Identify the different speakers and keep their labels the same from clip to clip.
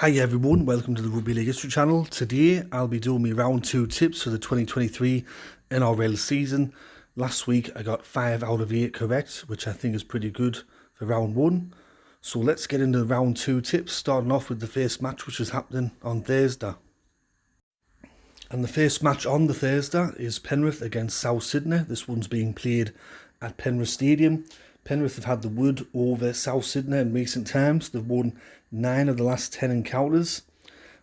Speaker 1: Hi everyone, welcome to the Rugby League History channel. Today I'll be doing my round 2 tips for the 2023 NRL season. Last week I got 5 out of 8 correct, which I think is pretty good for round 1. So let's get into round 2 tips, starting off with the first match which is happening on Thursday. And the first match on the Thursday is Penrith against South Sydney. This one's being played at Penrith Stadium. Penrith have had the wood over South Sydney in recent times. They've won 9 of the last 10 encounters.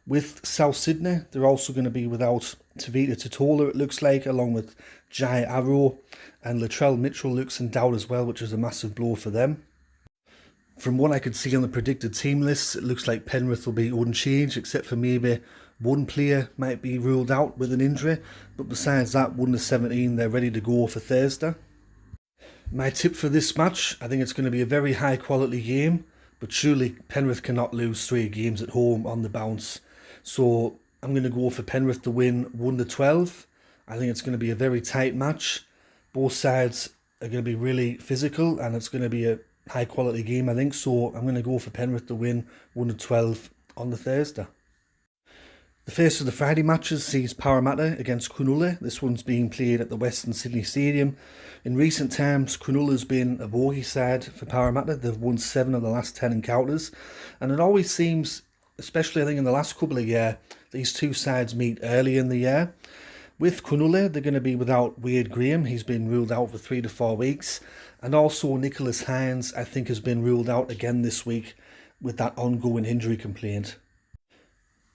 Speaker 1: With South Sydney, they're also going to be without Tavita Totola, it looks like, along with Jai Arrow, and Latrell Mitchell looks in doubt as well, which is a massive blow for them. From what I could see on the predicted team lists, it looks like Penrith will be unchanged, except for maybe one player might be ruled out with an injury. But besides that, 1-17, they're ready to go for Thursday. My tip for this match, I think it's going to be a very high quality game, but surely Penrith cannot lose 3 games at home on the bounce. So I'm going to go for Penrith to win 1-12. I think it's going to be a very tight match. Both sides are going to be really physical and it's going to be a high quality game, I think. So I'm going to go for Penrith to win 1-12 on the Thursday. The first of the Friday matches sees Parramatta against Cronulla. This one's being played at the Western Sydney Stadium. In recent times, Cronulla's been a bogey side for Parramatta. They've won 7 of the last 10 encounters. And it always seems, especially I think in the last couple of years, these two sides meet early in the year. With Cronulla, they're going to be without Wade Graham. He's been ruled out for 3 to 4 weeks. And also Nicholas Hines, I think, has been ruled out again this week with that ongoing injury complaint.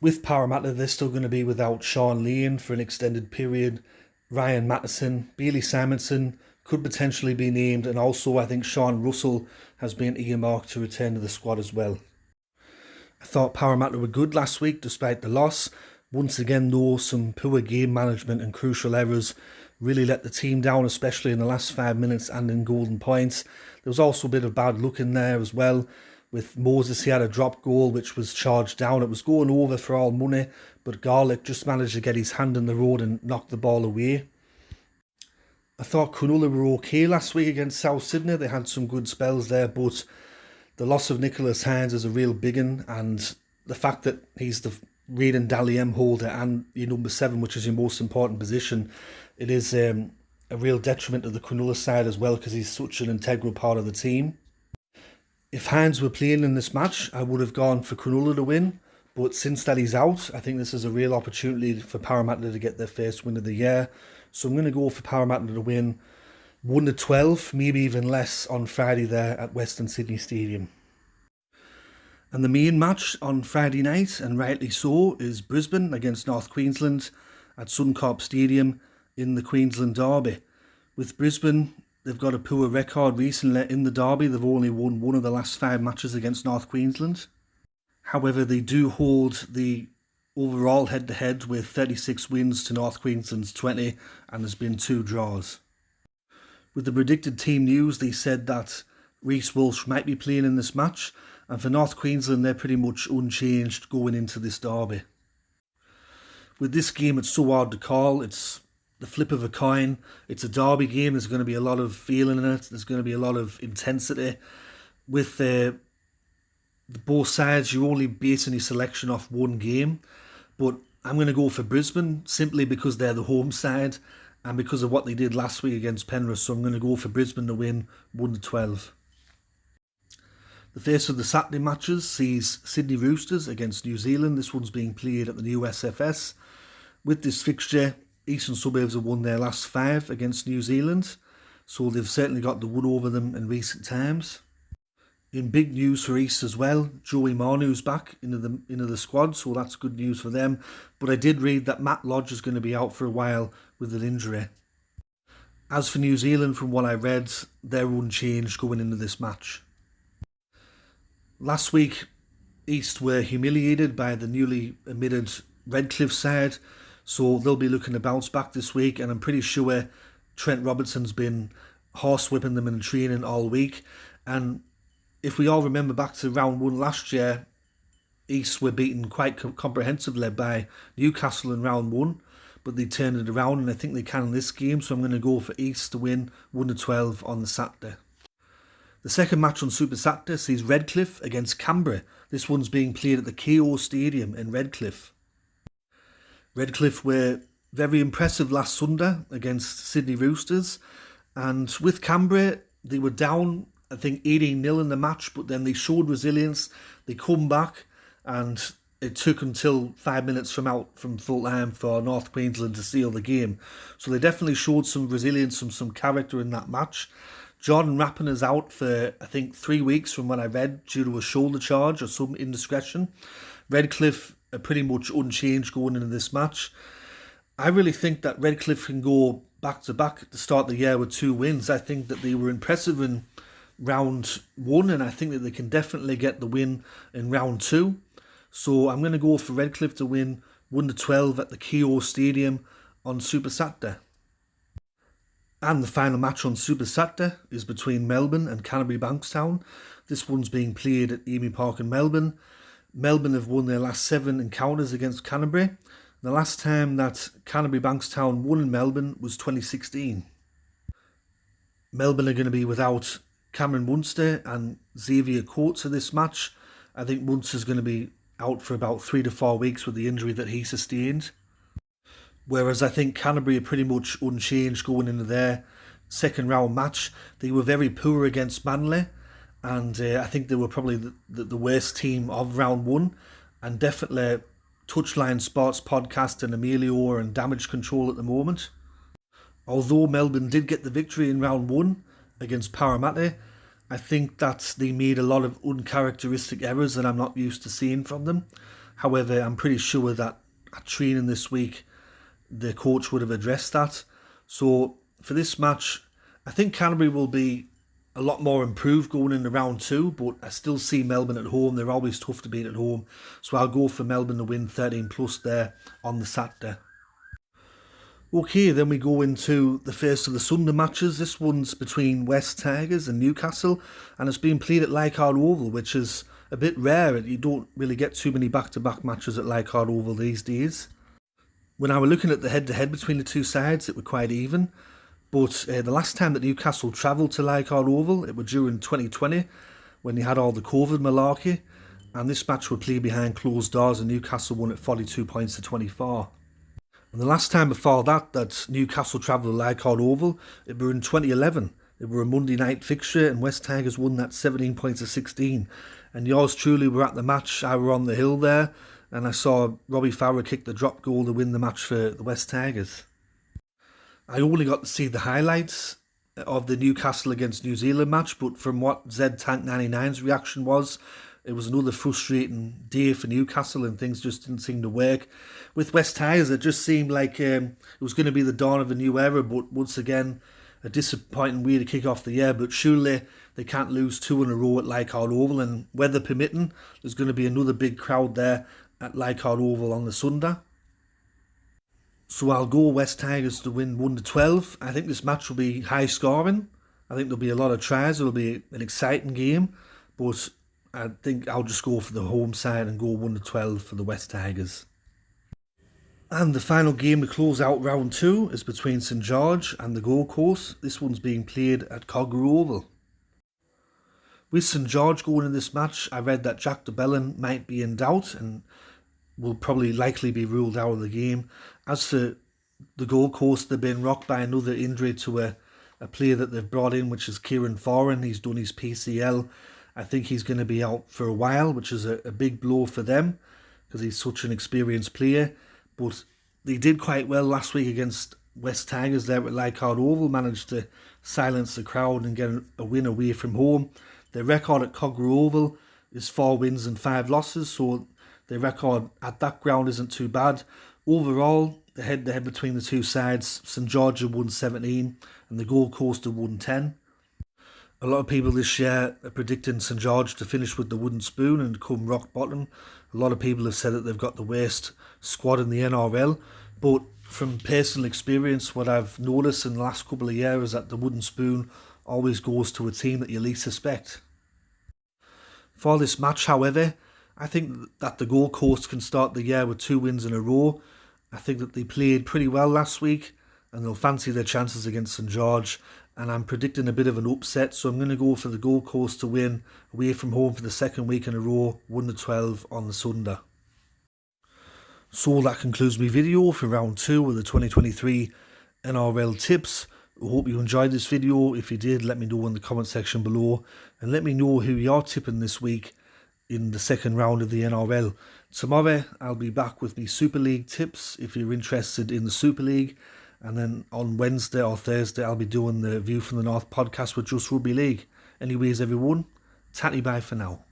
Speaker 1: With Parramatta, they're still going to be without Sean Lane for an extended period. Ryan Mattison, Bailey Simonson could potentially be named, and also I think Sean Russell has been earmarked to return to the squad as well. I thought Parramatta were good last week despite the loss. Once again though, some poor game management and crucial errors really let the team down, especially in the last 5 minutes and in golden points. There was also a bit of bad luck in there as well. With Moses, he had a drop goal which was charged down. It was going over for all money, but Garlick just managed to get his hand in the road and knock the ball away. I thought Cronulla were okay last week against South Sydney. They had some good spells there, but the loss of Nicholas Hines is a real big one, and the fact that he's the Raiden Dally M holder and your number 7, which is your most important position, it is a real detriment to the Cronulla side as well, because he's such an integral part of the team. If Hines were playing in this match, I would have gone for Cronulla to win. But since that he's out, I think this is a real opportunity for Parramatta to get their first win of the year. So I'm going to go for Parramatta to win 1-12, maybe even less on Friday there at Western Sydney Stadium. And the main match on Friday night, and rightly so, is Brisbane against North Queensland at Suncorp Stadium in the Queensland Derby. With Brisbane, they've got a poor record recently in the derby. They've only won 1 of the last 5 matches against North Queensland. However, they do hold the overall head-to-head with 36 wins to North Queensland's 20, and there's been 2 draws. With the predicted team news, they said that Reece Walsh might be playing in this match, and for North Queensland, they're pretty much unchanged going into this derby. With this game, it's so hard to call. It's the flip of a coin. It's a derby game. There's going to be a lot of feeling in it. There's going to be a lot of intensity. With both sides, you're only basing your selection off one game. But I'm going to go for Brisbane simply because they're the home side and because of what they did last week against Penrith. So I'm going to go for Brisbane to win 1-12. The first of the Saturday matches sees Sydney Roosters against New Zealand. This one's being played at the new SFS. With this fixture, Eastern Suburbs have won their last 5 against New Zealand, so they've certainly got the wood over them in recent times. In big news for East as well, Joey Manu's back into the squad, so that's good news for them. But I did read that Matt Lodge is going to be out for a while with an injury. As for New Zealand, from what I read, they're unchanged going into this match. Last week, East were humiliated by the newly admitted Redcliffe side, so they'll be looking to bounce back this week, and I'm pretty sure Trent Robertson's been horsewhipping them in training all week. And if we all remember back to round 1 last year, East were beaten quite comprehensively by Newcastle in round 1, but they turned it around, and I think they can in this game, so I'm going to go for East to win 1-12 on the Saturday. The second match on Super Saturday sees Redcliffe against Canterbury. This one's being played at the KO Stadium in Redcliffe. Redcliffe were very impressive last Sunday against Sydney Roosters, and with Canterbury, they were down, I think, 18-0 in the match, but then they showed resilience. They come back, and it took until 5 minutes from full time for North Queensland to seal the game. So they definitely showed some resilience and some character in that match. Jordan Rappin is out for, I think, 3 weeks from what I read, due to a shoulder charge or some indiscretion. Redcliffe are pretty much unchanged going into this match. I really think that Redcliffe can go back-to-back at the start of the year with 2 wins. I think that they were impressive in round 1, and I think that they can definitely get the win in round 2. So I'm going to go for Redcliffe to win 1-12 at the KO Stadium on Super Saturday. And the final match on Super Saturday is between Melbourne and Canterbury Bankstown. This one's being played at Amy Park in Melbourne. Melbourne have won their last 7 encounters against Canterbury. The last time that Canterbury Bankstown won in Melbourne was 2016. Melbourne are going to be without Cameron Munster and Xavier Coates in this match. I think Munster's going to be out for about 3 to 4 weeks with the injury that he sustained. Whereas I think Canterbury are pretty much unchanged going into their second round match. They were very poor against Manly, and I think they were probably the worst team of round 1, and definitely Touchline Sports Podcast and Emilio are in damage control at the moment. Although Melbourne did get the victory in round 1 against Parramatta, I think that they made a lot of uncharacteristic errors that I'm not used to seeing from them. However, I'm pretty sure that at training this week, the coach would have addressed that. So for this match, I think Canterbury will be a lot more improved going into round 2, but I still see Melbourne at home. They're always tough to beat at home. So I'll go for Melbourne to win 13 plus there on the Saturday. Okay, then we go into the first of the Sunday matches. This one's between West Tigers and Newcastle, and it's being played at Leichhardt Oval, which is a bit rare. You don't really get too many back-to-back matches at Leichhardt Oval these days. When I was looking at the head-to-head between the two sides, it was quite even. But the last time that Newcastle travelled to Leichhardt Oval, it was during 2020, when they had all the COVID malarkey. And this match would play behind closed doors, and Newcastle won at 42 points to 24. And the last time before that Newcastle travelled to Leichhardt Oval, it was in 2011. It were a Monday night fixture, and West Tigers won that 17 points to 16. And yours truly were at the match. I were on the hill there, and I saw Robbie Farah kick the drop goal to win the match for the West Tigers. I only got to see the highlights of the Newcastle against New Zealand match, but from what Z Tank 99's reaction was, it was another frustrating day for Newcastle, and things just didn't seem to work. With West Tigers, it just seemed like it was going to be the dawn of a new era, but once again, a disappointing way to kick off the year. But surely they can't lose 2 in a row at Leichhardt Oval, and weather permitting, there's going to be another big crowd there at Leichhardt Oval on the Sunday. So I'll go West Tigers to win 1-12. I think this match will be high scoring. I think there'll be a lot of tries. It'll be an exciting game. But I think I'll just go for the home side and go 1-12 for the West Tigers. And the final game to close out round 2 is between St George and the Gold Coast. This one's being played at Cogswell Oval. With St George going in this match, I read that Jack de Belin might be in doubt and will probably likely be ruled out of the game. As for the Gold Coast, they've been rocked by another injury to a player that they've brought in, which is Kieran Foran. He's done his PCL. I think he's going to be out for a while, which is a big blow for them because he's such an experienced player. But they did quite well last week against West Tigers there at Leichhardt Oval, managed to silence the crowd and get a win away from home. Their record at Cogswell Oval is 4 wins and 5 losses, so their record at that ground isn't too bad. Overall, the head-to-head between the two sides, St George have won 17 and the Gold Coast have won 10. A lot of people this year are predicting St George to finish with the wooden spoon and come rock bottom. A lot of people have said that they've got the worst squad in the NRL, but from personal experience, what I've noticed in the last couple of years is that the wooden spoon always goes to a team that you least suspect. For this match, however, I think that the Gold Coast can start the year with 2 wins in a row. I think that they played pretty well last week and they'll fancy their chances against St George, and I'm predicting a bit of an upset, so I'm going to go for the Gold Coast to win away from home for the second week in a row, 1-12 on the Sunday. So that concludes my video for round 2 of the 2023 NRL tips. I hope you enjoyed this video. If you did, let me know in the comment section below, and let me know who you are tipping this week in the second round of the NRL. Tomorrow I'll be back with my Super League tips if you're interested in the Super League, and then on Wednesday or Thursday I'll be doing the View from the North podcast with Just Rugby League. Anyways everyone, tatty bye for now.